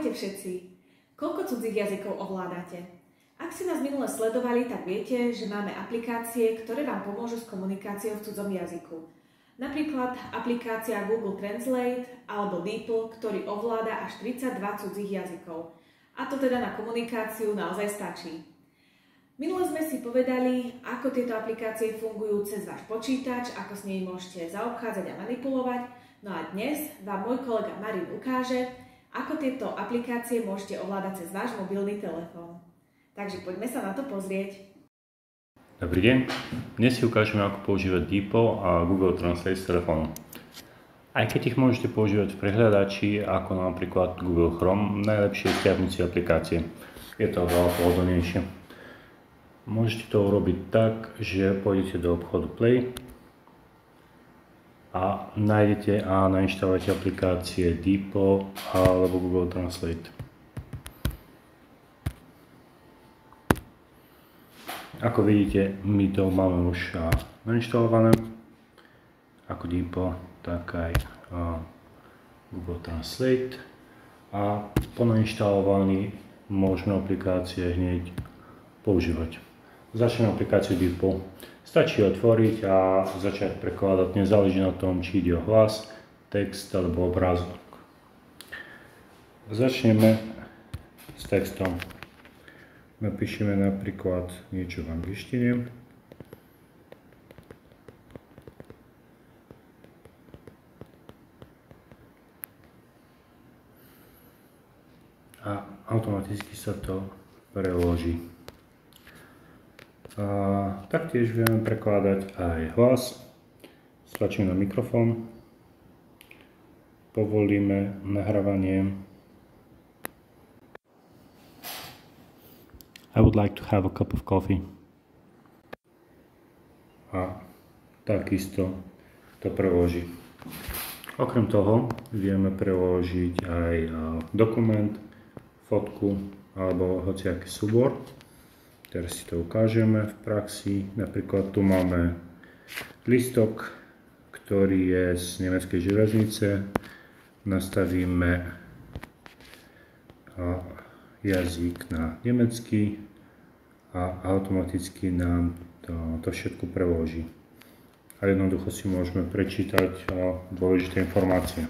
Ahojte všetci! Koľko cudzích jazykov ovládate? Ak ste nás minule sledovali, tak viete, že máme aplikácie, ktoré vám pomôžu s komunikáciou v cudzom jazyku. Napríklad aplikácia Google Translate alebo DeepL, ktorý ovláda až 32 cudzích jazykov. A to teda na komunikáciu naozaj stačí. Minule sme si povedali, ako tieto aplikácie fungujú cez váš počítač, ako s nimi môžete zaobchádzať a manipulovať. No a dnes vám môj kolega Marin ukáže, ako tieto aplikácie môžete ovládať cez váš mobilný telefón. Takže poďme sa na to pozrieť. Dobrý deň, dnes si ukážeme, ako používať DeepL a Google Translate z telefónu. Aj keď ich môžete používať v prehľadači, ako napríklad Google Chrome, najlepšie je stiahnuť si aplikácie. Je to veľa pohodlnejšie. Môžete to urobiť tak, že pôjdete do obchodu Play a nájdete a nainštalujete aplikácie DeepL alebo Google Translate. Ako vidíte, my to máme už nainštalované, ako DeepL, tak aj Google Translate, a po nainštalovaní môžeme aplikácie hneď používať. Začneme aplikáciu DeepL. Stačí otvoriť a začať prekladať, nezáleží na tom, či ide o hlas, text alebo obrázok. Začneme s textom. Napíšeme napríklad niečo v angličtine. A automaticky sa to preloží. Taktiež vieme prekladať aj hlas. Stlačíme na mikrofón, povolíme nahrávanie. I would like to have a cup of coffee. A takisto to preloží. Okrem toho vieme preložiť aj dokument, fotku alebo hociaký súbor. Teraz si to ukážeme v praxi. Napríklad tu máme listok, ktorý je z nemeckej železnice. Nastavíme jazyk na nemecký a automaticky nám to všetko preloží. A jednoducho si môžeme prečítať dôležité informácie.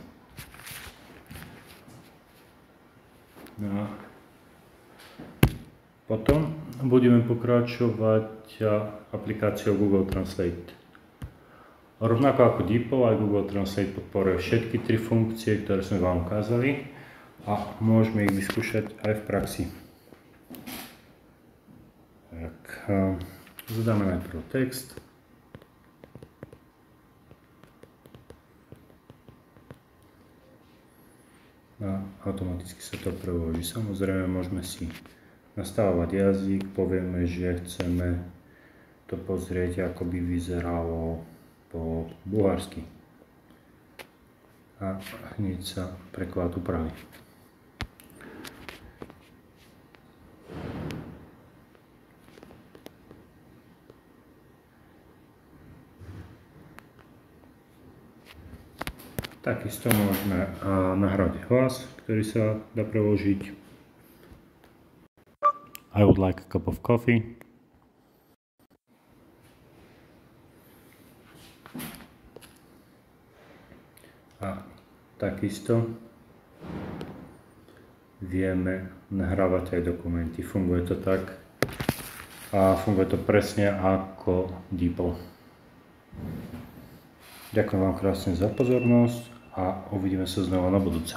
No. Potom budeme pokračovať aplikáciou Google Translate. Rovnako ako DeepL, aj Google Translate podporuje všetky tri funkcie, ktoré sme vám ukázali, a môžeme ich vyskúšať aj v praxi. Tak, zadáme najprv text. A automaticky sa to preloží. Samozrejme, môžeme si nastavovať jazyk, povieme, že chceme to pozrieť, ako by vyzeralo po bulharsky. A hneď sa preklad upraví. Takisto môžeme nahrať hlas, ktorý sa dá preložiť. I would like a cup of coffee. A takisto vieme nahrávať aj dokumenty. Funguje to tak a funguje to presne ako DeepL. Ďakujem vám krásne za pozornosť a uvidíme sa znova na budúce.